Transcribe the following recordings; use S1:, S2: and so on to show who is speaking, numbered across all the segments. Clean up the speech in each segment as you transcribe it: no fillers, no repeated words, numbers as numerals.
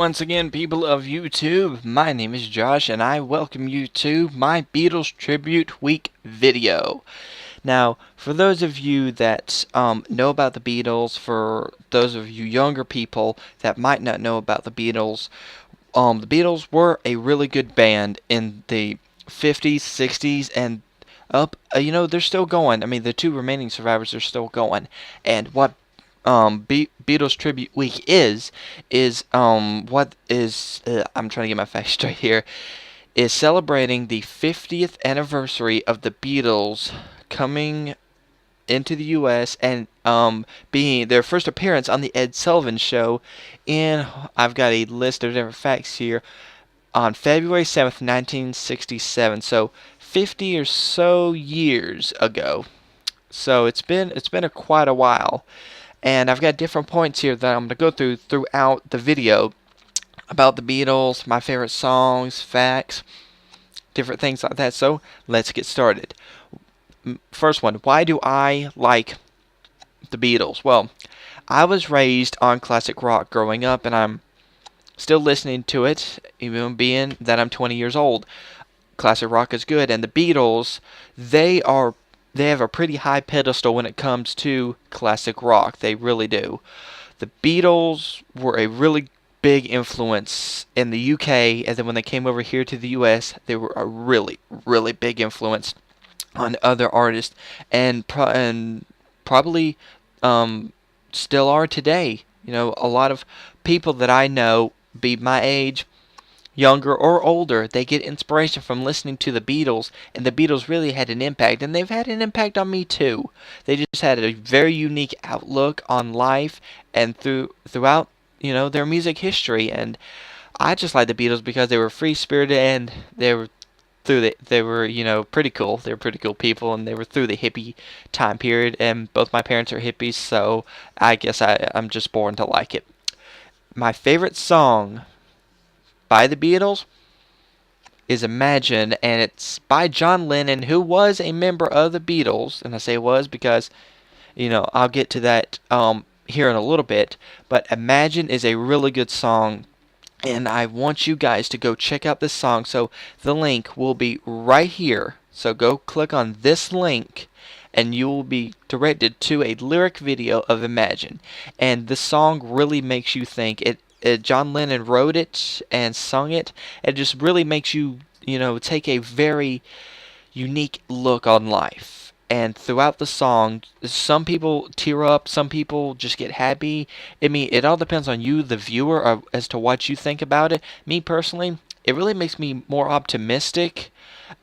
S1: once again, people of YouTube. My name is Josh, and I welcome you to my Beatles Tribute Week video. Now, for those of you that know about the Beatles, for those of you younger people that might not know about the Beatles were a really good band in the 50s, 60s, and up. They're still going. I mean, the two remaining survivors are still going. And what Beatles Tribute Week I'm trying to get my facts straight here, is celebrating the 50th anniversary of the Beatles coming into the U.S. and being their first appearance on the Ed Sullivan Show in, I've got a list of different facts here, on February 7th, 1967. So 50 or so years ago. So it's been quite a while. And I've got different points here that I'm going to go through throughout the video about the Beatles, my favorite songs, facts, different things like that. So let's get started. First one, why do I like the Beatles? Well, I was raised on classic rock growing up, and I'm still listening to it, even being that I'm 20 years old. Classic rock is good, and the Beatles, they have a pretty high pedestal when it comes to classic rock. They really do. The Beatles were a really big influence in the UK, and then when they came over here to the US, they were a really, really big influence on other artists, and probably still are today. A lot of people that I know, be my age, younger or older, they get inspiration from listening to the Beatles, and the Beatles really had an impact, and they've had an impact on me too. They just had a very unique outlook on life and throughout their music history, and I just like the Beatles because they were free spirited, and they were pretty cool. They were pretty cool people, and they were through the hippie time period, and both my parents are hippies, so I guess I'm just born to like it. My favorite song by the Beatles is Imagine, and it's by John Lennon, who was a member of the Beatles, and I say was because, I'll get to that here in a little bit, but Imagine is a really good song, and I want you guys to go check out this song, so the link will be right here, so go click on this link, and you will be directed to a lyric video of Imagine, and the song really makes you think. John Lennon wrote it and sung it. It just really makes you, take a very unique look on life. And throughout the song, some people tear up, some people just get happy. I mean, it all depends on you, the viewer, as to what you think about it. Me personally, it really makes me more optimistic.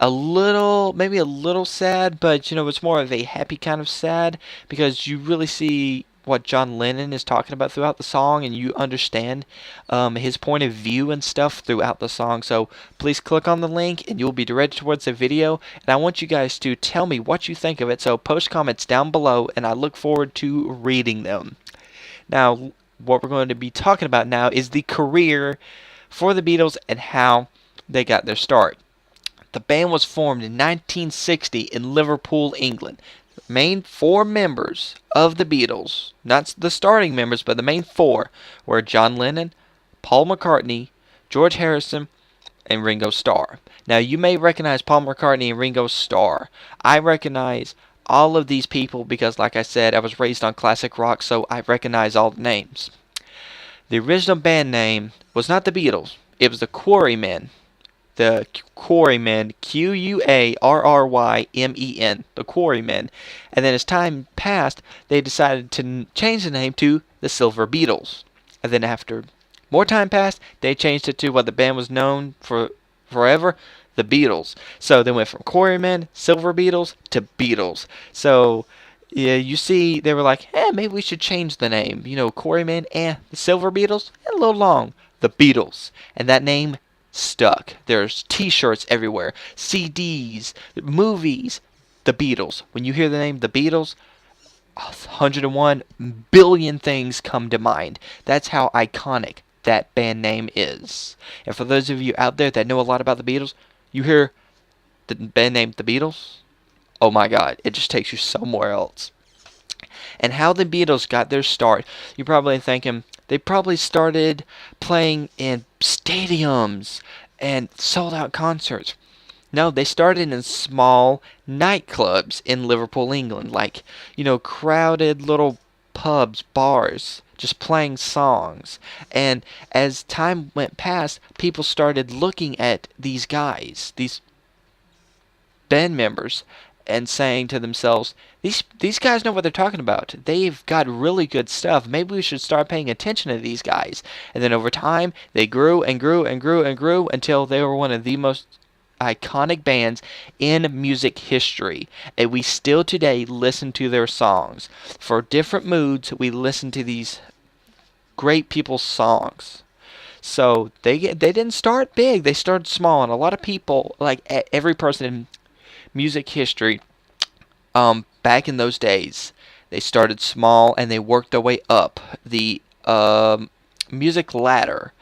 S1: Maybe a little sad, but it's more of a happy kind of sad, because you really see what John Lennon is talking about throughout the song, and you understand his point of view and stuff throughout the song. So please click on the link, and you'll be directed towards the video, and I want you guys to tell me what you think of it. So post comments down below, and I look forward to reading them. Now, what we're going to be talking about now is the career for the Beatles and how they got their start. The band was formed in 1960 in Liverpool, England. The main four members of the Beatles, not the starting members, but the main four, were John Lennon, Paul McCartney, George Harrison, and Ringo Starr. Now, you may recognize Paul McCartney and Ringo Starr. I recognize all of these people because, like I said, I was raised on classic rock, so I recognize all the names. The original band name was not the Beatles. It was the Quarrymen. The Quarrymen, Quarrymen, the Quarrymen. And then as time passed, they decided to change the name to the Silver Beatles. And then after more time passed, they changed it to what the band was known for forever, the Beatles. So they went from Quarrymen, Silver Beatles, to Beatles. So yeah, you see, they were like, maybe we should change the name. Quarrymen and the Silver Beatles, a little long. The Beatles. And that name stuck. There's t-shirts everywhere, CDs, movies. The Beatles. When you hear the name the Beatles, 101 billion things come to mind. That's how iconic that band name is. And for those of you out there that know a lot about the Beatles, you hear the band name the Beatles, oh my god, it just takes you somewhere else. And how the Beatles got their start, you're probably thinking, They probably started playing in stadiums and sold out concerts. No, they started in small nightclubs in Liverpool, England, like, crowded little pubs, bars, just playing songs. And as time went past, people started looking at these guys, these band members, and saying to themselves, these guys know what they're talking about. They've got really good stuff. Maybe we should start paying attention to these guys. And then over time, they grew and grew and grew and grew until they were one of the most iconic bands in music history. And we still today listen to their songs. For different moods, we listen to these great people's songs. So they didn't start big. They started small, and a lot of people, like every person in music history, back in those days, they started small and they worked their way up the music ladder.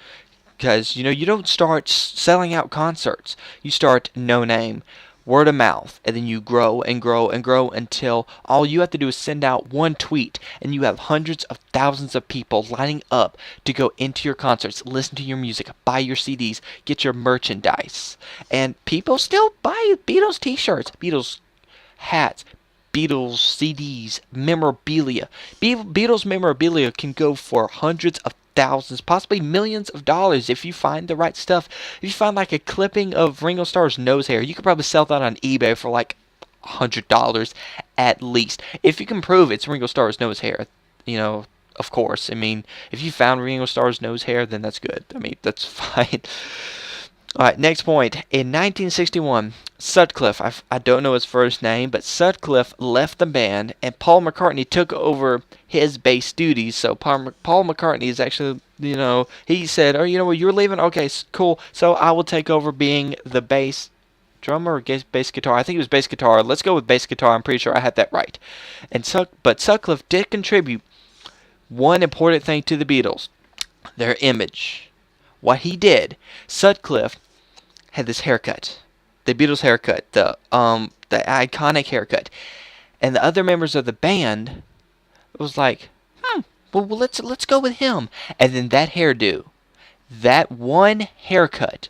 S1: Because, you don't start selling out concerts. You start no name, word of mouth, and then you grow and grow and grow until all you have to do is send out one tweet, and you have hundreds of thousands of people lining up to go into your concerts, listen to your music, buy your CDs, get your merchandise. And people still buy Beatles t-shirts, Beatles hats, Beatles CDs, memorabilia. Beatles memorabilia can go for hundreds of thousands, possibly millions of dollars if you find the right stuff. If you find like a clipping of Ringo Starr's nose hair, you could probably sell that on eBay for like $100 at least. If you can prove it's Ringo Starr's nose hair, of course. I mean, if you found Ringo Starr's nose hair, then that's good. I mean, that's fine. Alright, next point. In 1961, Sutcliffe, I don't know his first name, but Sutcliffe left the band and Paul McCartney took over his bass duties. So Paul McCartney is actually, he said, oh, you're leaving? Okay, cool. So I will take over being the bass drummer or bass guitar. I think it was bass guitar. Let's go with bass guitar. I'm pretty sure I had that right. But Sutcliffe did contribute one important thing to the Beatles, their image. What he did, Sutcliffe had this haircut, the Beatles haircut, the iconic haircut, and the other members of the band was like, well let's go with him. And then that hairdo, that one haircut,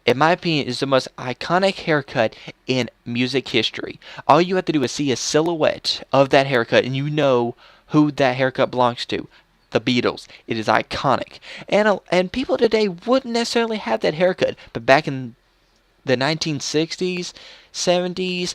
S1: in my opinion, is the most iconic haircut in music history. All you have to do is see a silhouette of that haircut, and you know who that haircut belongs to. The Beatles. It is iconic. And people today wouldn't necessarily have that haircut. But back in the 1960s, 70s,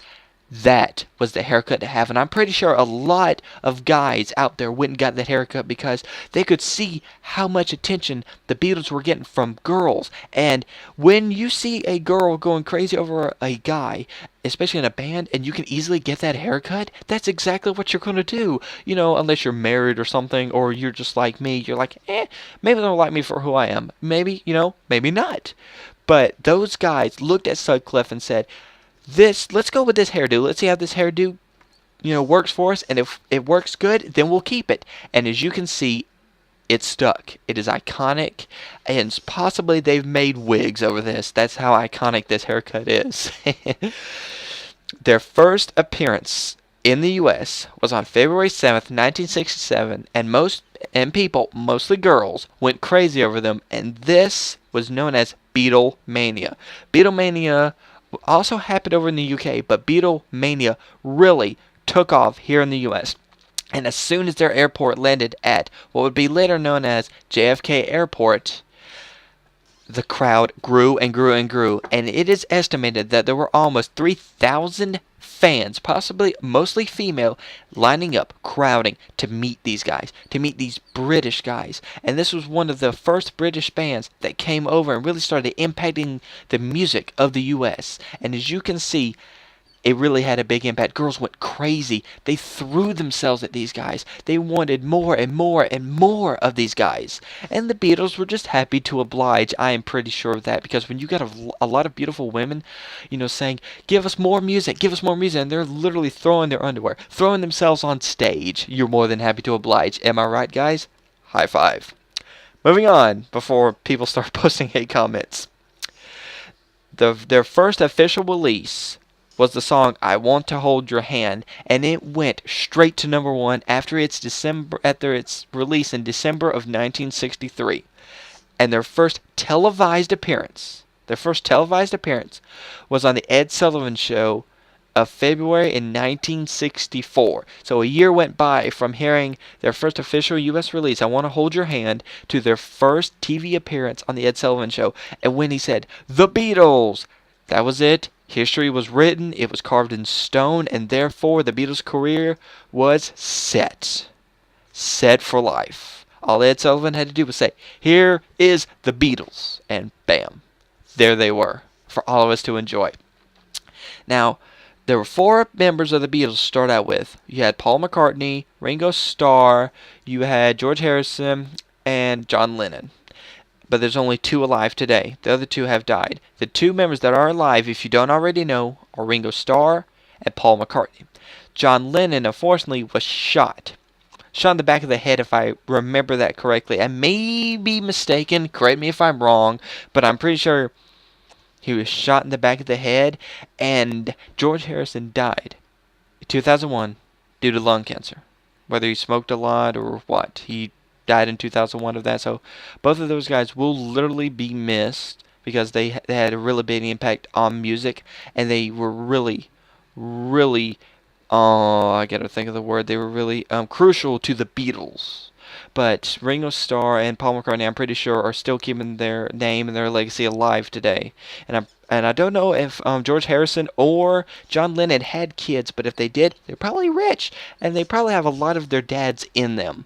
S1: that was the haircut to have. And I'm pretty sure a lot of guys out there went and got that haircut because they could see how much attention the Beatles were getting from girls. And when you see a girl going crazy over a guy, especially in a band, and you can easily get that haircut, that's exactly what you're going to do. Unless you're married or something, or you're just like me, you're like, maybe they'll like me for who I am. Maybe, maybe not. But those guys looked at Sutcliffe and said, let's go with this hairdo. Let's see how this hairdo, works for us. And if it works good, then we'll keep it. And as you can see, it stuck. It is iconic. And possibly they've made wigs over this. That's how iconic this haircut is. Their first appearance in the U.S. was on February 7th, 1967. And people, mostly girls, went crazy over them. And this was known as Beatlemania. Beatlemania also happened over in the UK, but Beatlemania really took off here in the US. And as soon as their airport landed at what would be later known as JFK Airport, the crowd grew and grew and grew. And it is estimated that there were almost 3,000 fans, possibly mostly female, lining up, crowding to meet these guys, to meet these British guys. And this was one of the first British bands that came over and really started impacting the music of the US. And as you can see, it really had a big impact. Girls went crazy. They threw themselves at these guys. They wanted more and more and more of these guys. And the Beatles were just happy to oblige. I am pretty sure of that, because when you got a lot of beautiful women, saying, give us more music, and they're literally throwing their underwear, throwing themselves on stage, you're more than happy to oblige. Am I right, guys? High five. Moving on before people start posting hate comments. Their first official release was the song "I Want to Hold Your Hand," and it went straight to number one after its release in December of 1963. And their first televised appearance was on the Ed Sullivan Show of February in 1964. So a year went by from hearing their first official U.S. release, "I Want to Hold Your Hand," to their first TV appearance on the Ed Sullivan Show. And when he said, "The Beatles," that was it. History was written, it was carved in stone, and therefore the Beatles' career was set. Set for life. All Ed Sullivan had to do was say, "Here is the Beatles," and bam, there they were for all of us to enjoy. Now, there were four members of the Beatles to start out with. You had Paul McCartney, Ringo Starr, you had George Harrison, and John Lennon. But there's only two alive today. The other two have died. The two members that are alive, if you don't already know, are Ringo Starr and Paul McCartney. John Lennon, unfortunately, was shot. Shot in the back of the head, if I remember that correctly. I may be mistaken. Correct me if I'm wrong. But I'm pretty sure he was shot in the back of the head. And George Harrison died in 2001 due to lung cancer. Whether he smoked a lot or what. He died in 2001 of that. So both of those guys will literally be missed because they had a really big impact on music. And they were really, really... Oh, I gotta think of the word. They were really crucial to the Beatles. But Ringo Starr and Paul McCartney, I'm pretty sure, are still keeping their name and their legacy alive today. And I don't know if George Harrison or John Lennon had kids, but if they did, they're probably rich, and they probably have a lot of their dads in them.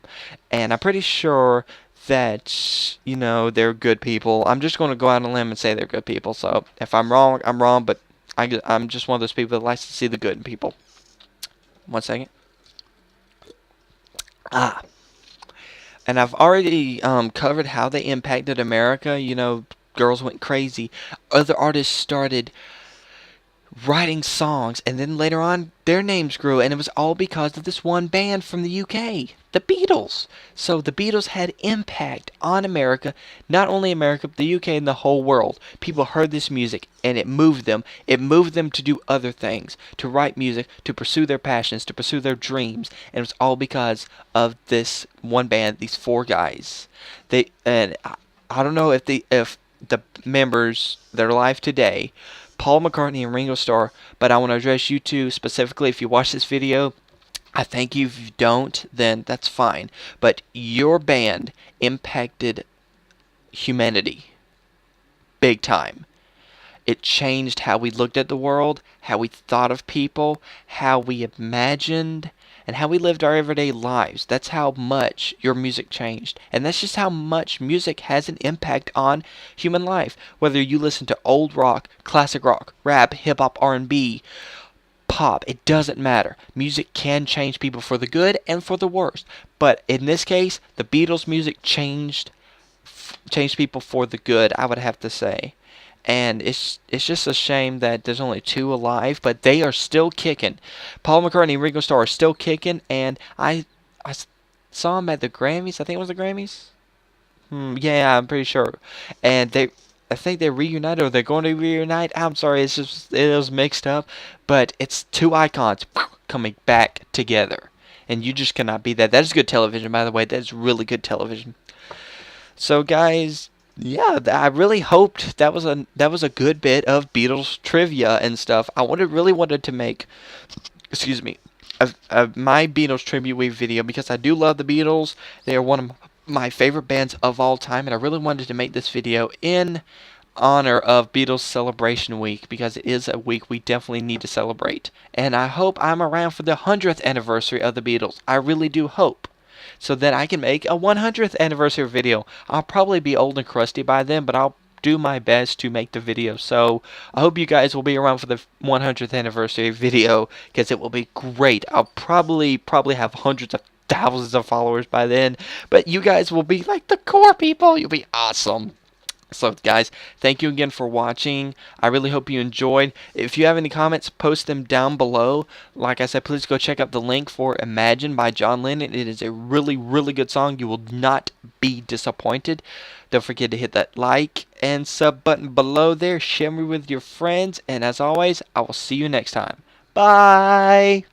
S1: And I'm pretty sure that, they're good people. I'm just going to go out on a limb and say they're good people. So if I'm wrong, I'm wrong, but I'm just one of those people that likes to see the good in people. 1 second. And I've already covered how they impacted America. Girls went crazy. Other artists started writing songs, and then later on, their names grew, and it was all because of this one band from the UK, the Beatles. So the Beatles had impact on America, not only America, but the UK and the whole world. People heard this music, and it moved them. It moved them to do other things, to write music, to pursue their passions, to pursue their dreams, and it was all because of this one band, these four guys. I don't know if the members that are alive today, Paul McCartney and Ringo Starr, but I want to address you two specifically. If you watch this video, I thank you. If you don't, then that's fine. But your band impacted humanity big time. It changed how we looked at the world, how we thought of people, how we imagined, and how we lived our everyday lives. That's how much your music changed. And that's just how much music has an impact on human life. Whether you listen to old rock, classic rock, rap, hip-hop, R&B, pop, it doesn't matter. Music can change people for the good and for the worst. But in this case, the Beatles' music changed people for the good, I would have to say. And it's just a shame that there's only two alive, but they are still kicking. Paul McCartney and Ringo Starr are still kicking, and I saw them at the Grammys. I think it was the Grammys. Yeah, I'm pretty sure. And I think they reunited, or they're going to reunite. I'm sorry, it was mixed up, but it's two icons coming back together, and you just cannot beat that. That is good television, by the way. That is really good television. So, guys. Yeah, I really hoped that was a good bit of Beatles trivia and stuff. I really wanted to make, my Beatles tribute week video because I do love the Beatles. They are one of my favorite bands of all time, and I really wanted to make this video in honor of Beatles Celebration Week because it is a week we definitely need to celebrate. And I hope I'm around for the 100th anniversary of the Beatles. I really do hope. So that I can make a 100th anniversary video. I'll probably be old and crusty by then, but I'll do my best to make the video. So I hope you guys will be around for the 100th anniversary video because it will be great. I'll probably have hundreds of thousands of followers by then, but you guys will be like the core people. You'll be awesome. So, guys, thank you again for watching. I really hope you enjoyed. If you have any comments, post them down below. Like I said, please go check out the link for Imagine by John Lennon. It is a really, really good song. You will not be disappointed. Don't forget to hit that like and sub button below there. Share me with your friends. And as always, I will see you next time. Bye!